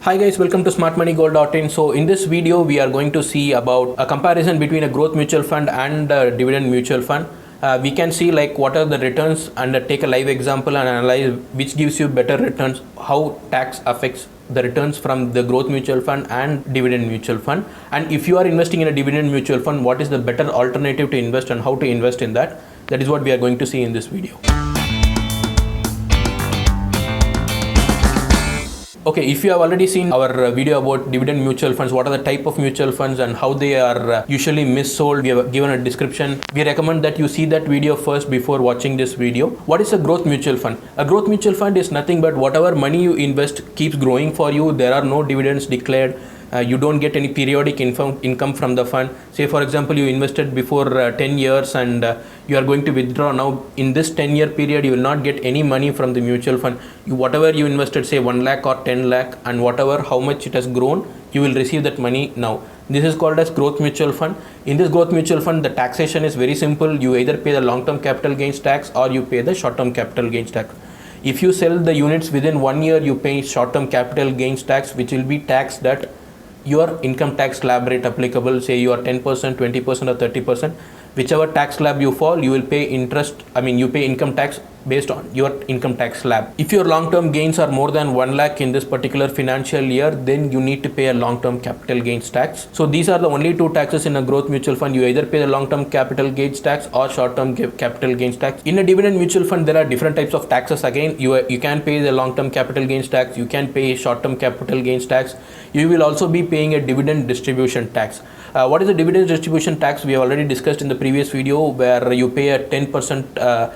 Hi guys, welcome to smartmoneygold.in. So in this video, we are going to see about a comparison between a growth mutual fund and a dividend mutual fund. We can see like what are the returns and take a live example and analyze which gives you better returns, how tax affects the returns from the growth mutual fund and dividend mutual fund. And if you are investing in a dividend mutual fund, what is the better alternative to invest and how to invest in that? That is what we are going to see in this video. Okay, if you have already seen our video about dividend mutual funds, what are the type of mutual funds and how they are usually missold, we have given a description. We recommend that you see that video first before watching this video. What is a growth mutual fund? A growth mutual fund is nothing but whatever money you invest keeps growing for you. There are no dividends declared. You don't get any periodic income from the fund. Say for example, you invested before 10 years and you are going to withdraw now. In this 10-year period, you will not get any money from the mutual fund. Whatever you invested, say 1 lakh or 10 lakh, and whatever how much it has grown, you will receive that money now. This is called as growth mutual fund. In this growth mutual fund, the taxation is very simple. You either pay the long-term capital gains tax or you pay the short-term capital gains tax. If you sell the units within 1 year, you pay short-term capital gains tax, which will be taxed at your income tax slab rate applicable. Say you are 10%, 20% or 30%, whichever tax slab you fall, you will pay you pay income tax based on your income tax slab. If your long-term gains are more than 1 lakh in this particular financial year, then you need to pay a long-term capital gains tax. So these are the only two taxes in a growth mutual fund. You either pay the long-term capital gains tax or short-term capital gains tax. In a dividend mutual fund, there are different types of taxes. Again, you can pay the long-term capital gains tax, you can pay short-term capital gains tax. You will also be paying a dividend distribution tax. What is the dividend distribution tax? We have already discussed in the previous video, where you pay a 10%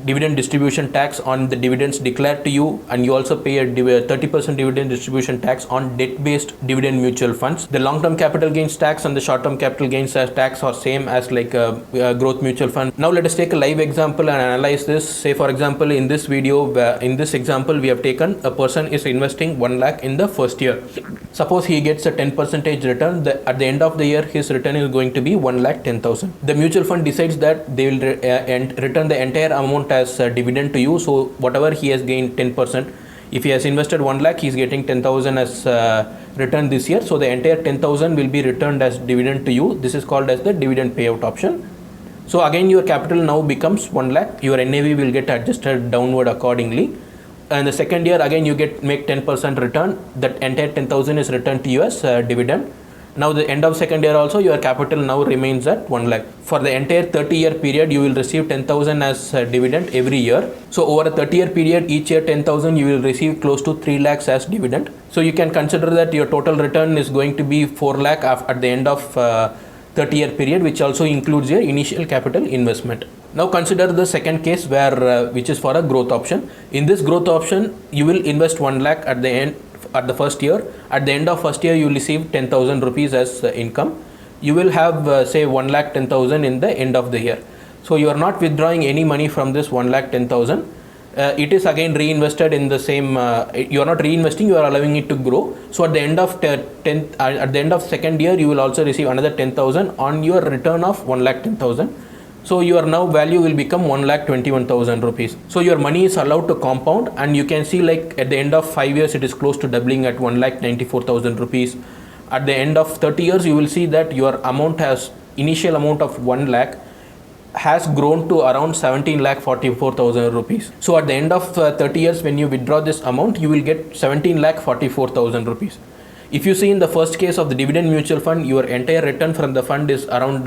dividend distribution tax on the dividends declared to you, and you also pay a 30% dividend distribution tax on debt-based dividend mutual funds. The long-term capital gains tax and the short-term capital gains tax are same as like a growth mutual fund. Now let us take a live example and analyze this. Say for example, in this video, in this example, we have taken a person is investing 1 lakh in the first year. Suppose he gets a 10% return. At the end of the year, his return is going to be 1,10,000. The mutual fund decides that they will return the entire amount as dividend to you. So whatever he has gained 10%, if he has invested 1 lakh, he is getting 10,000 as return this year. So the entire 10,000 will be returned as dividend to you. This is called as the dividend payout option. So again, your capital now becomes 1 lakh. Your NAV will get adjusted downward accordingly. And the second year again you make 10% return. That entire 10,000 is returned to you as dividend. Now the end of second year also, your capital now remains at 1 lakh. For the entire 30-year period, you will receive 10,000 as dividend every year. So over a 30-year period, each year 10,000, you will receive close to 3 lakhs as dividend. So you can consider that your total return is going to be 4 lakh at the end of 30-year period, which also includes your initial capital investment. Now consider the second case where which is for a growth option. In this growth option, you will invest 1 lakh at the first year. At the end of first year, you will receive 10,000 rupees as income. You will have say 1,10,000 in the end of the year. So you are not withdrawing any money from this 1,10,000. It is again reinvested in the same. You are not reinvesting; you are allowing it to grow. So at the end of at the end of second year, you will also receive another 10,000 on your return of 1,10,000. So your now value will become 1,21,000 rupees. So your money is allowed to compound, and you can see like at the end of 5 years, it is close to doubling at 1,94,000 rupees. At the end of 30 years, you will see that your initial amount of 1 lakh has grown to around 17,44,000 rupees. So at the end of 30 years, when you withdraw this amount, you will get 17,44,000 rupees. If you see in the first case of the dividend mutual fund, your entire return from the fund is around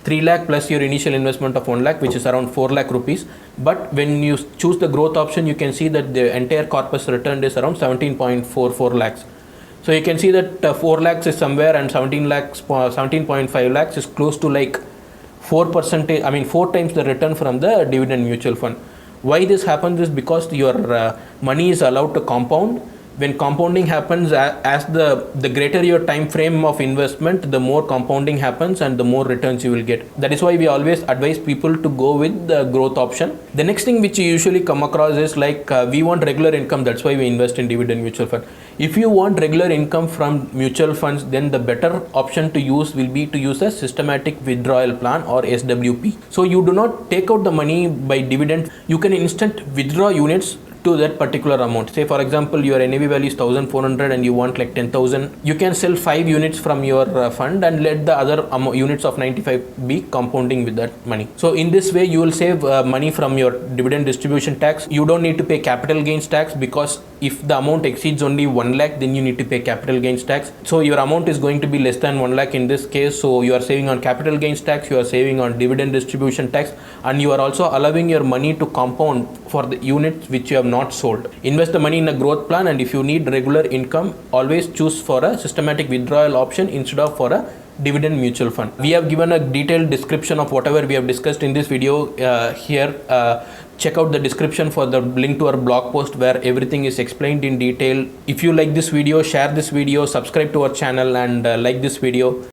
3 lakh plus your initial investment of 1 lakh, which is around 4 lakh rupees. But when you choose the growth option, you can see that the entire corpus returned is around 17.44 lakhs. So you can see that 4 lakhs is somewhere and 17.5 lakhs is close to like 4%, 4 times the return from the dividend mutual fund. Why this happens is because your money is allowed to compound. When compounding happens, as the greater your time frame of investment, the more compounding happens and the more returns you will get. That is why we always advise people to go with the growth option. The next thing which you usually come across is like we want regular income. That's why we invest in dividend mutual fund. If you want regular income from mutual funds, then the better option to use will be to use a systematic withdrawal plan or SWP. So you do not take out the money by dividend. You can instant withdraw units to that particular amount. Say for example, your NAV value is 1400 and you want like 10,000. You can sell 5 units from your fund and let the other units of 95 be compounding with that money. So in this way, you will save money from your dividend distribution tax. You don't need to pay capital gains tax, because if the amount exceeds only 1 lakh, then you need to pay capital gains tax. So your amount is going to be less than 1 lakh in this case. So you are saving on capital gains tax, you are saving on dividend distribution tax, and you are also allowing your money to compound for the units which you have not sold. Invest the money in a growth plan, and if you need regular income, always choose for a systematic withdrawal option instead of for a dividend mutual fund. We have given a detailed description of whatever we have discussed in this video here. Check out the description for the link to our blog post where everything is explained in detail. If you like this video, share this video, subscribe to our channel, and like this video.